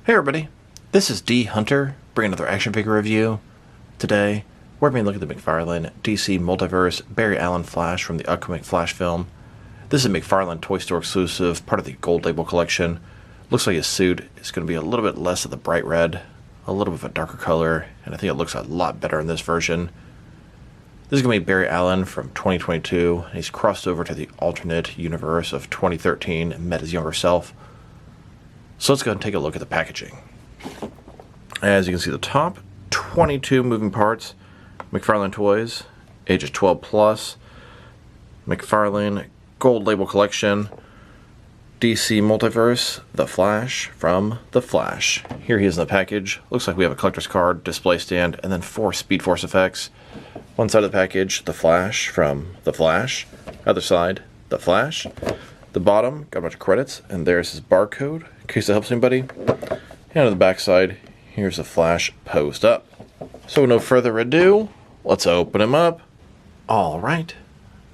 Hey everybody, this is D Hunter, bringing another action figure review. Today, we're going to look at the McFarlane DC Multiverse Barry Allen Flash from the upcoming Flash film. This is a McFarlane Toys Store exclusive, part of the Gold Label collection. Looks like his suit is going to be a little bit less of the bright red, a little bit of a darker color, and I think it looks a lot better in this version. This is going to be Barry Allen from 2022, and he's crossed over to the alternate universe of 2013 and met his younger self. So let's go ahead and take a look at the packaging. As you can see at the top, 22 moving parts, McFarlane Toys, ages 12 plus, McFarlane Gold Label Collection, DC Multiverse, The Flash from The Flash. Here he is in the package. Looks like we have a collector's card, display stand, and then 4 Speed Force effects. One side of the package, The Flash from The Flash. Other side, The Flash. The bottom, got a bunch of credits, and there's his barcode, in case it helps anybody. And on the back side, here's the Flash posed up. So with no further ado, let's open him up. Alright,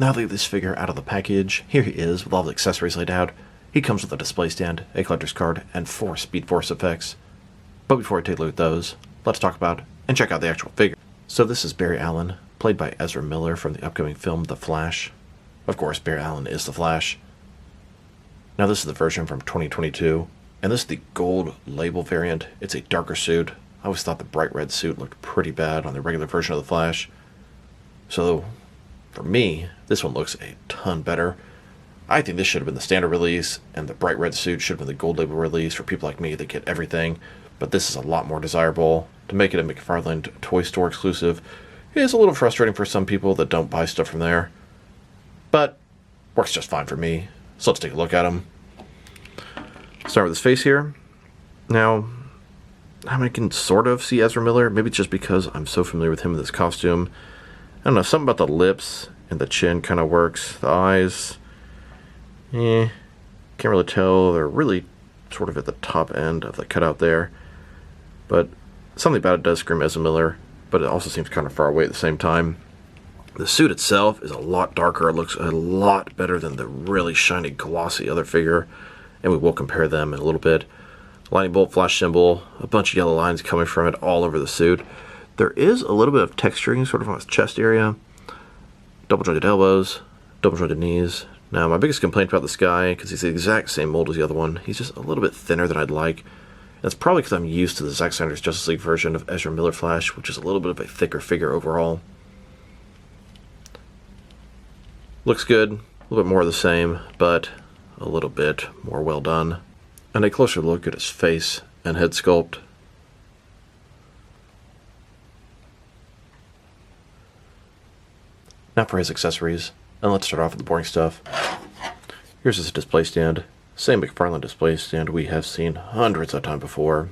now that we have this figure out of the package, here he is with all the accessories laid out. He comes with a display stand, a collector's card, and 4 Speed Force effects. But before we take a look at those, let's talk about and check out the actual figure. So this is Barry Allen, played by Ezra Miller from the upcoming film The Flash. Of course, Barry Allen is The Flash. Now this is the version from 2022, and this is the gold label variant. It's a darker suit. I always thought the bright red suit looked pretty bad on the regular version of the Flash. So, for me, this one looks a ton better. I think this should have been the standard release, and the bright red suit should have been the gold label release for people like me that get everything. But this is a lot more desirable. To make it a McFarlane Toys Store exclusive is a little frustrating for some people that don't buy stuff from there. But, works just fine for me. So let's take a look at him. Start with his face here. Now, I can sort of see Ezra Miller. Maybe it's just because I'm so familiar with him in this costume. I don't know, something about the lips and the chin kind of works. The eyes, can't really tell. They're really sort of at the top end of the cutout there. But something about it does scream Ezra Miller, but it also seems kind of far away at the same time. The suit itself is a lot darker. It looks a lot better than the really shiny, glossy other figure, and we will compare them in a little bit. Lightning bolt flash symbol, a bunch of yellow lines coming from it all over the suit. There is a little bit of texturing sort of on his chest area. Double jointed elbows, double jointed knees. Now my biggest complaint about this guy, because he's the exact same mold as the other one, he's just a little bit thinner than I'd like. That's probably because I'm used to the Zack Snyder's Justice League version of Ezra Miller Flash, which is a little bit of a thicker figure overall. Looks good, a little bit more of the same, but a little bit more well done. And a closer look at his face and head sculpt. Now for his accessories, and let's start off with the boring stuff. Here's his display stand. Same McFarlane display stand we have seen hundreds of times before.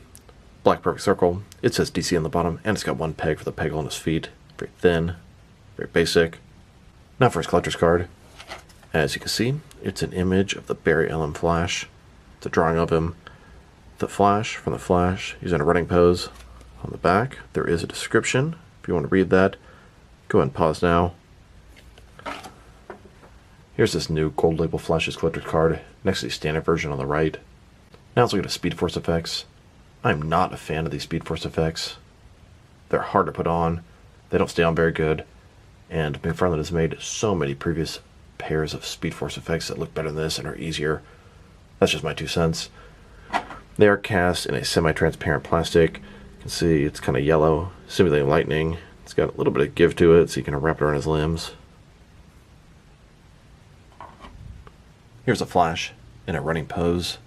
Black perfect circle. It says DC on the bottom, and it's got one peg for the peg on his feet. Very thin, very basic. Now for his collector's card. As you can see, it's an image of the Barry Allen Flash. It's a drawing of him. The Flash from The Flash. He's in a running pose. On the back, there is a description. If you want to read that, go ahead and pause now. Here's this new Gold Label Flash's collector's card, next to the standard version on the right. Now let's look at the Speed Force effects. I'm not a fan of these Speed Force effects. They're hard to put on. They don't stay on very good. And McFarlane has made so many previous pairs of Speed Force effects that look better than this and are easier. That's just my 2 cents. They are cast in a semi-transparent plastic. You can see it's kind of yellow, simulating lightning. It's got a little bit of give to it, so you can wrap it around his limbs. Here's a Flash in a running pose.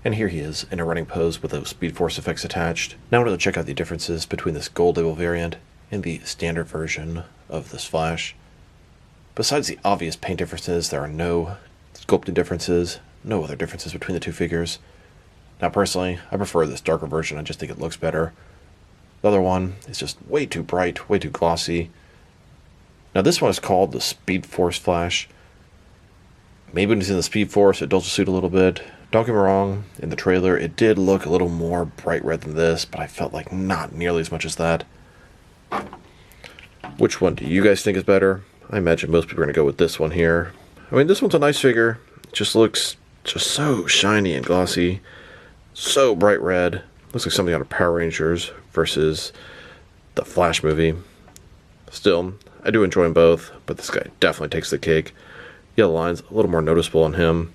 And here he is in a running pose with those Speed Force effects attached. Now we're going to check out the differences between this Gold Label variant and the standard version of this Flash. Besides the obvious paint differences, there are no sculpting differences, no other differences between the two figures. Now personally, I prefer this darker version. I just think it looks better. The other one is just way too bright, way too glossy. Now this one is called the Speed Force Flash. Maybe when he's in the Speed Force, it dulls the suit a little bit. Don't get me wrong, in the trailer, it did look a little more bright red than this, but I felt like not nearly as much as that. Which one do you guys think is better? I imagine most people are going to go with this one here. I mean, this one's a nice figure. It just looks just so shiny and glossy. So bright red. Looks like something out of Power Rangers versus the Flash movie. Still, I do enjoy them both, but this guy definitely takes the cake. Yellow line's a little more noticeable on him.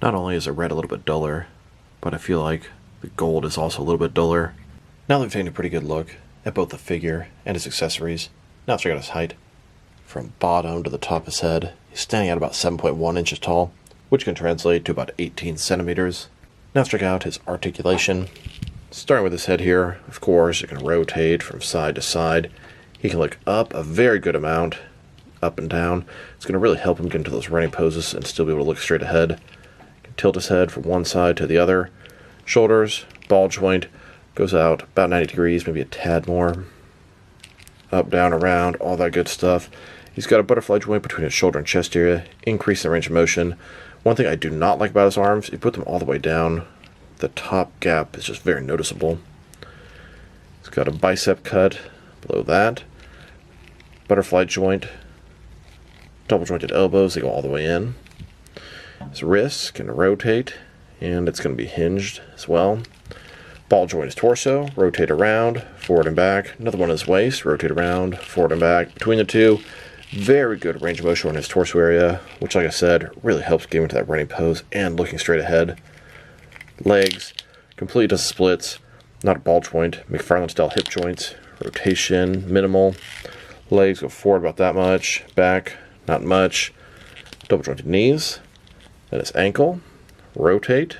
Not only is the red a little bit duller, but I feel like the gold is also a little bit duller. Now that we've taken a pretty good look at both the figure and his accessories, now let's check out his height. From bottom to the top of his head, he's standing at about 7.1 inches tall, which can translate to about 18 centimeters. Now let's check out his articulation. Starting with his head here, of course, it can rotate from side to side. He can look up a very good amount, up and down. It's going to really help him get into those running poses and still be able to look straight ahead. He can tilt his head from one side to the other. Shoulders, ball joint, goes out about 90 degrees, maybe a tad more. Up, down, around, all that good stuff. He's got a butterfly joint between his shoulder and chest area, increasing the range of motion. One thing I do not like about his arms, you put them all the way down. The top gap is just very noticeable. He's got a bicep cut below that. Butterfly joint. Double jointed elbows, they go all the way in. His wrists can rotate, and it's going to be hinged as well. Ball joint his torso, rotate around, forward and back. Another one his waist, rotate around, forward and back. Between the two, very good range of motion on his torso area, which, like I said, really helps get him into that running pose and looking straight ahead. Legs, completely does splits, not a ball joint, McFarlane style hip joints, rotation, minimal. Legs go forward about that much, back, not much. Double jointed knees, then his ankle, rotate,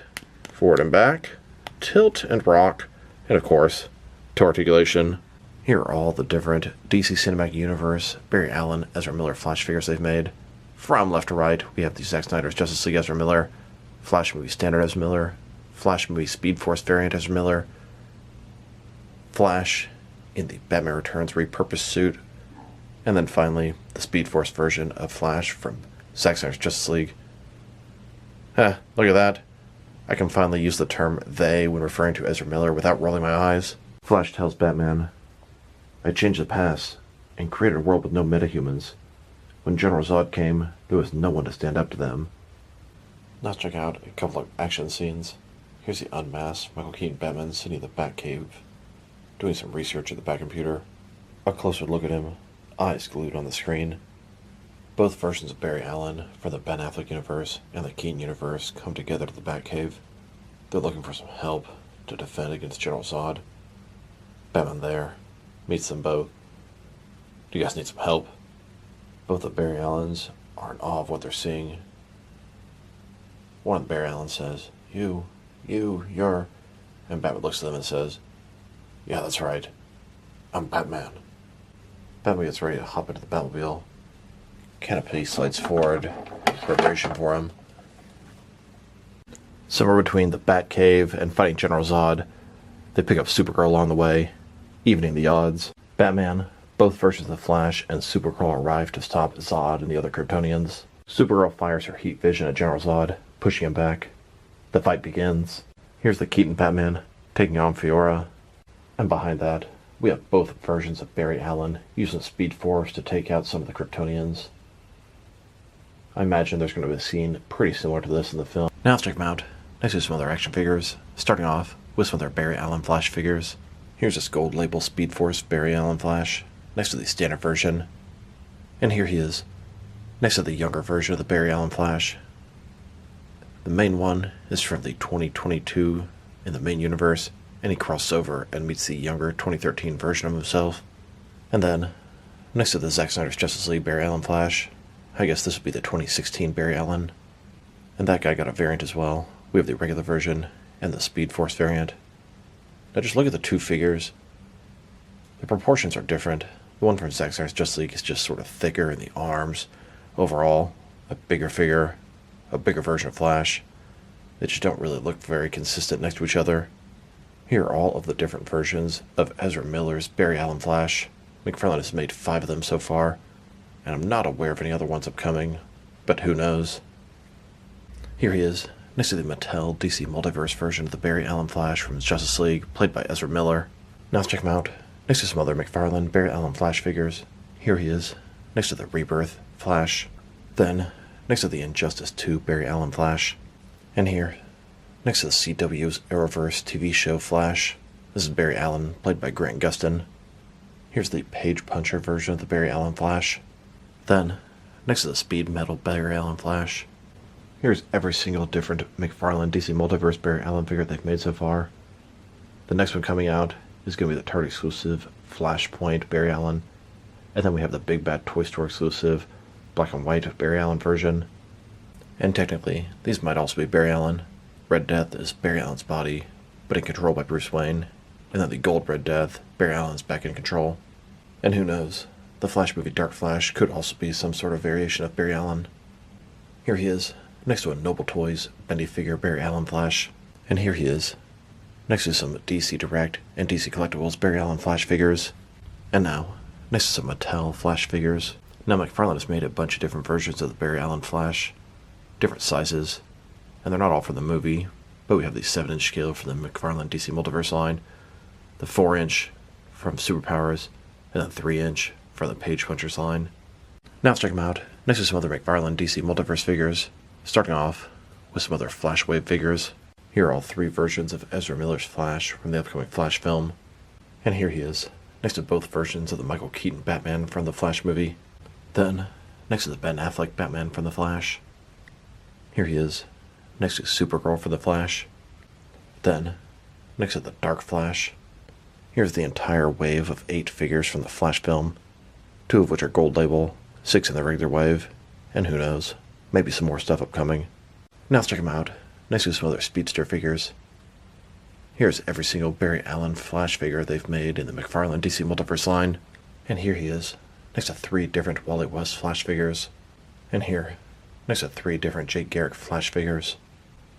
forward and back, tilt and rock, and of course, to articulation. Here are all the different DC Cinematic Universe, Barry Allen, Ezra Miller Flash figures they've made. From left to right, we have the Zack Snyder's Justice League Ezra Miller, Flash movie Standard Ezra Miller, Flash movie Speed Force variant Ezra Miller, Flash in the Batman Returns repurposed suit, and then finally, the Speed Force version of Flash from Zack Snyder's Justice League. Look at that. I can finally use the term they when referring to Ezra Miller without rolling my eyes. Flash tells Batman, "I changed the past and created a world with no metahumans. When General Zod came, there was no one to stand up to them." Now let's check out a couple of action scenes. Here's the unmasked Michael Keaton Batman sitting in the Batcave, doing some research at the Batcomputer. A closer look at him, eyes glued on the screen. Both versions of Barry Allen from the Ben Affleck universe and the Keaton universe come together to the Batcave. They're looking for some help to defend against General Zod. Batman there meets them both. "Do you guys need some help?" Both the Barry Allens are in awe of what they're seeing. One of the Barry Allens says, you're... And Batman looks at them and says, "Yeah, that's right. I'm Batman." Batman gets ready to hop into the Batmobile. Canopy slides forward, preparation for him. Somewhere between the Batcave and fighting General Zod, they pick up Supergirl along the way, evening the odds. Batman, both versions of the Flash, and Supergirl arrive to stop Zod and the other Kryptonians. Supergirl fires her heat vision at General Zod, pushing him back. The fight begins. Here's the Keaton Batman taking on Fiora, and behind that, we have both versions of Barry Allen using Speed Force to take out some of the Kryptonians. I imagine there's going to be a scene pretty similar to this in the film. Now let's check them out. Next to some other action figures, starting off with some of their Barry Allen Flash figures. Here's this gold label Speed Force Barry Allen Flash, next to the standard version. And here he is, next to the younger version of the Barry Allen Flash. The main one is from the 2022 in the main universe, and he crosses over and meets the younger 2013 version of himself. And then, next to the Zack Snyder's Justice League Barry Allen Flash, I guess this would be the 2016 Barry Allen. And that guy got a variant as well. We have the regular version and the Speed Force variant. Now just look at the two figures. The proportions are different. The one from Zack Snyder's Justice League is just sort of thicker in the arms. Overall, a bigger figure, a bigger version of Flash. They just don't really look very consistent next to each other. Here are all of the different versions of Ezra Miller's Barry Allen Flash. McFarlane has made 5 of them so far, and I'm not aware of any other ones upcoming, but who knows. Here he is, next to the Mattel DC Multiverse version of the Barry Allen Flash from Justice League, played by Ezra Miller. Now let's check him out, next to some other McFarlane Barry Allen Flash figures. Here he is, next to the Rebirth Flash. Then, next to the Injustice 2 Barry Allen Flash. And here, Next to the CW's Arrowverse TV show Flash. This is Barry Allen, played by Grant Gustin. Here's the Page Puncher version of the Barry Allen Flash. Then, next to the Speed Metal Barry Allen Flash, here's every single different McFarlane DC Multiverse Barry Allen figure they've made so far. The next one coming out is going to be the Target exclusive Flashpoint Barry Allen. And then we have the Big Bad Toy Store exclusive black and white Barry Allen version. And technically, these might also be Barry Allen. Red Death is Barry Allen's body, but in control by Bruce Wayne. And then the Gold Red Death, Barry Allen's back in control. And who knows, the Flash movie Dark Flash could also be some sort of variation of Barry Allen. Here he is, next to a Noble Toys bendy figure Barry Allen Flash. And here he is, next to some DC Direct and DC Collectibles Barry Allen Flash figures. And now, next to some Mattel Flash figures. Now McFarlane has made a bunch of different versions of the Barry Allen Flash, different sizes, and they're not all for the movie, but we have the 7-inch scale for the McFarlane DC Multiverse line, the 4-inch from Superpowers, and the 3-inch from the Page Punchers line. Now let's check them out, next to some other McFarlane DC Multiverse figures, starting off with some other Flash Wave figures. Here are all 3 versions of Ezra Miller's Flash from the upcoming Flash film, and here he is, next to both versions of the Michael Keaton Batman from the Flash movie. Then, next to the Ben Affleck Batman from the Flash. Here he is, next to Supergirl for the Flash. Then, next to the Dark Flash. Here's the entire wave of 8 figures from the Flash film, 2 of which are Gold Label, 6 in the regular wave, and who knows, maybe some more stuff upcoming. Now let's check them out, next to some other Speedster figures. Here's every single Barry Allen Flash figure they've made in the McFarlane DC Multiverse line, and here he is, next to 3 different Wally West Flash figures, and here, next to 3 different Jake Garrick Flash figures,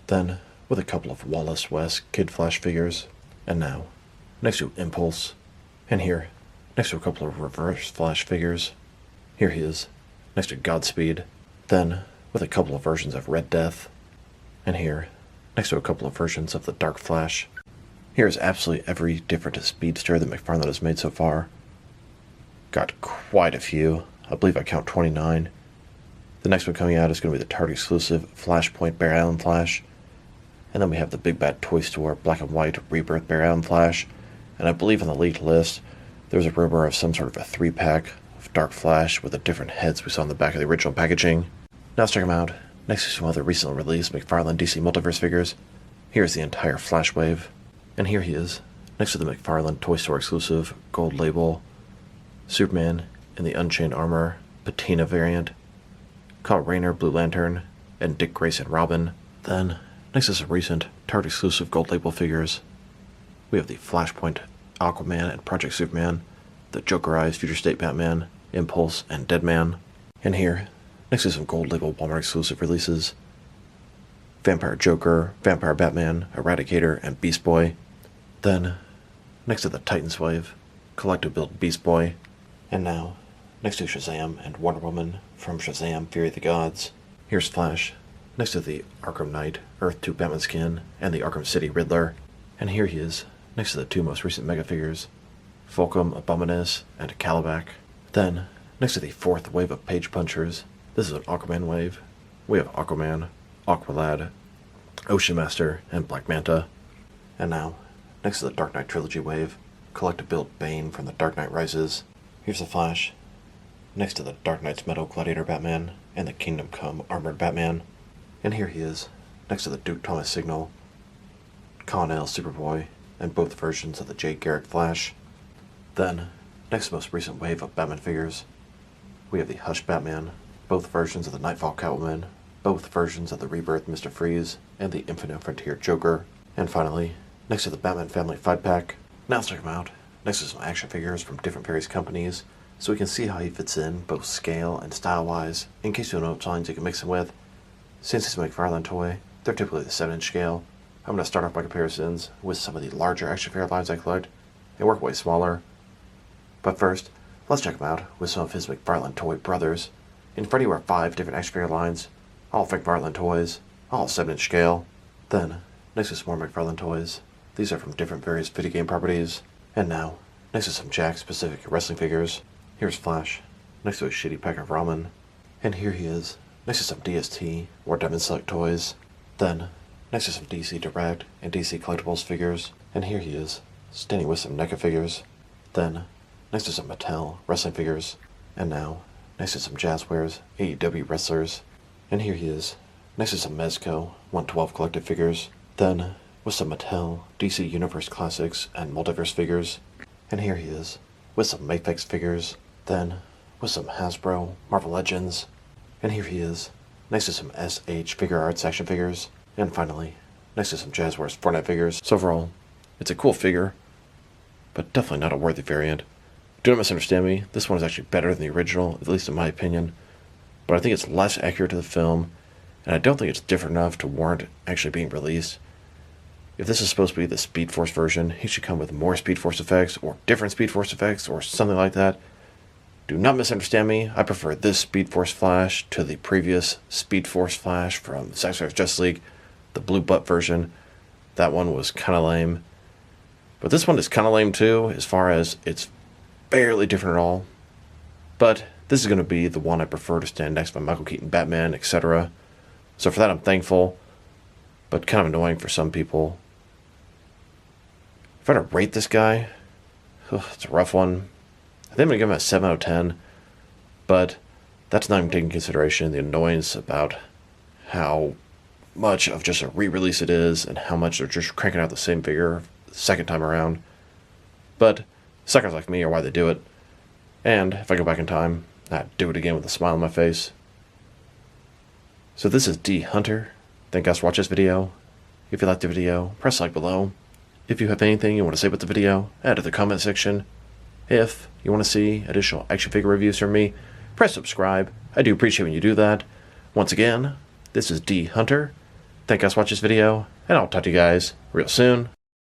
then with a couple of Wallace West Kid Flash figures, and now, next to Impulse, and here, next to a couple of Reverse Flash figures. Here he is, next to Godspeed, then with a couple of versions of Red Death, and here, next to a couple of versions of the Dark Flash. Here's absolutely every different Speedster that McFarlane has made so far. Got quite a few, I believe I count 29. The next one coming out is going to be the Target exclusive Flashpoint Barry Allen Flash, and then we have the Big Bad Toy Store black and white Rebirth Barry Allen Flash, and I believe on the leaked list there's a rumor of some sort of a 3-pack of Dark Flash with the different heads we saw on the back of the original packaging. Now let's check them out, next to some other recently released McFarlane DC Multiverse figures. Here's the entire Flash Wave, and here he is, next to the McFarlane Toy Store exclusive Gold Label Superman in the Unchained Armor Patina variant, Kyle Rayner Blue Lantern, and Dick Grayson Robin. Then, next to some recent Target exclusive Gold Label figures, we have the Flashpoint Aquaman and Project Superman, the Jokerized Future State Batman, Impulse, and Deadman. And here, next to some Gold Label Walmart exclusive releases, Vampire Joker, Vampire Batman, Eradicator, and Beast Boy. Then, next to the Titans Wave, Collective Build Beast Boy. And now, next to Shazam and Wonder Woman from Shazam Fury of the Gods, here's Flash, next to the Arkham Knight Earth 2 Batman skin and the Arkham City Riddler. And here he is, next to the 2 most recent Mega figures, Fulcrum Abominus and Calabac. Then, next to the 4th wave of Page Punchers, this is an Aquaman wave. We have Aquaman, Aqualad, Ocean Master, and Black Manta. And now, next to the Dark Knight Trilogy wave, Collective Build Bane from the Dark Knight Rises. Here's the Flash, next to the Dark Knight's Metal Gladiator Batman and the Kingdom Come Armored Batman. And here he is, next to the Duke Thomas Signal, Con-El Superboy, and both versions of the Jay Garrick Flash. Then, next to the most recent wave of Batman figures, we have the Hush Batman, both versions of the Nightfall Catwoman, both versions of the Rebirth Mr. Freeze, and the Infinite Frontier Joker. And finally, next to the Batman Family 5-pack, now let's check him out, next to some action figures from different various companies, so we can see how he fits in, both scale and style-wise, in case you don't know which lines you can mix him with. Since it's a McFarlane toy, they're typically the 7-inch scale. I'm going to start off my comparisons with some of the larger action figure lines I collect, and work way smaller. But first, let's check him out with some of his McFarlane toy brothers. In front of you are 5 different action figure lines, all McFarlane toys, all 7-inch scale. Then, next to some more McFarlane toys. These are from different various video game properties. And now, next to some Jack-specific wrestling figures, here's Flash, next to a shitty pack of ramen. And here he is, next to some DST or Diamond Select toys. Then, next to some DC Direct and DC Collectibles figures. And here he is, standing with some NECA figures. Then, next to some Mattel wrestling figures. And now, next to some Jazzwares AEW wrestlers. And here he is, next to some Mezco 112 collective figures. Then, with some Mattel DC Universe Classics and Multiverse figures. And here he is, with some Maplex figures. Then, with some Hasbro Marvel Legends. And here he is, next to some SH Figure Arts action figures. And finally, next to some Jazzwares Fortnite figures. So overall, it's a cool figure, but definitely not a worthy variant. Do not misunderstand me, this one is actually better than the original, at least in my opinion. But I think it's less accurate to the film, and I don't think it's different enough to warrant actually being released. If this is supposed to be the Speed Force version, he should come with more Speed Force effects, or different Speed Force effects, or something like that. Do not misunderstand me, I prefer this Speed Force Flash to the previous Speed Force Flash from Zack Snyder's Justice League, the Blue Butt version. That one was kind of lame. But this one is kind of lame too, as far as it's barely different at all. But this is going to be the one I prefer to stand next by Michael Keaton Batman, etc. So for that I'm thankful, but kind of annoying for some people. If I had to rate this guy, it's a rough one. I think I'm going to give him a 7 out of 10, but that's not even taking into consideration the annoyance about how much of just a re-release it is and how much they're just cranking out the same figure the second time around. But suckers like me are why they do it. And if I go back in time, I'd do it again with a smile on my face. So this is D Hunter. Thank you guys for watching this video. If you liked the video, press like below. If you have anything you want to say about the video, add to the comment section. If you want to see additional action figure reviews from me, press subscribe. I do appreciate when you do that. Once again, this is D Hunter. Thank you guys for watching this video, and I'll talk to you guys real soon.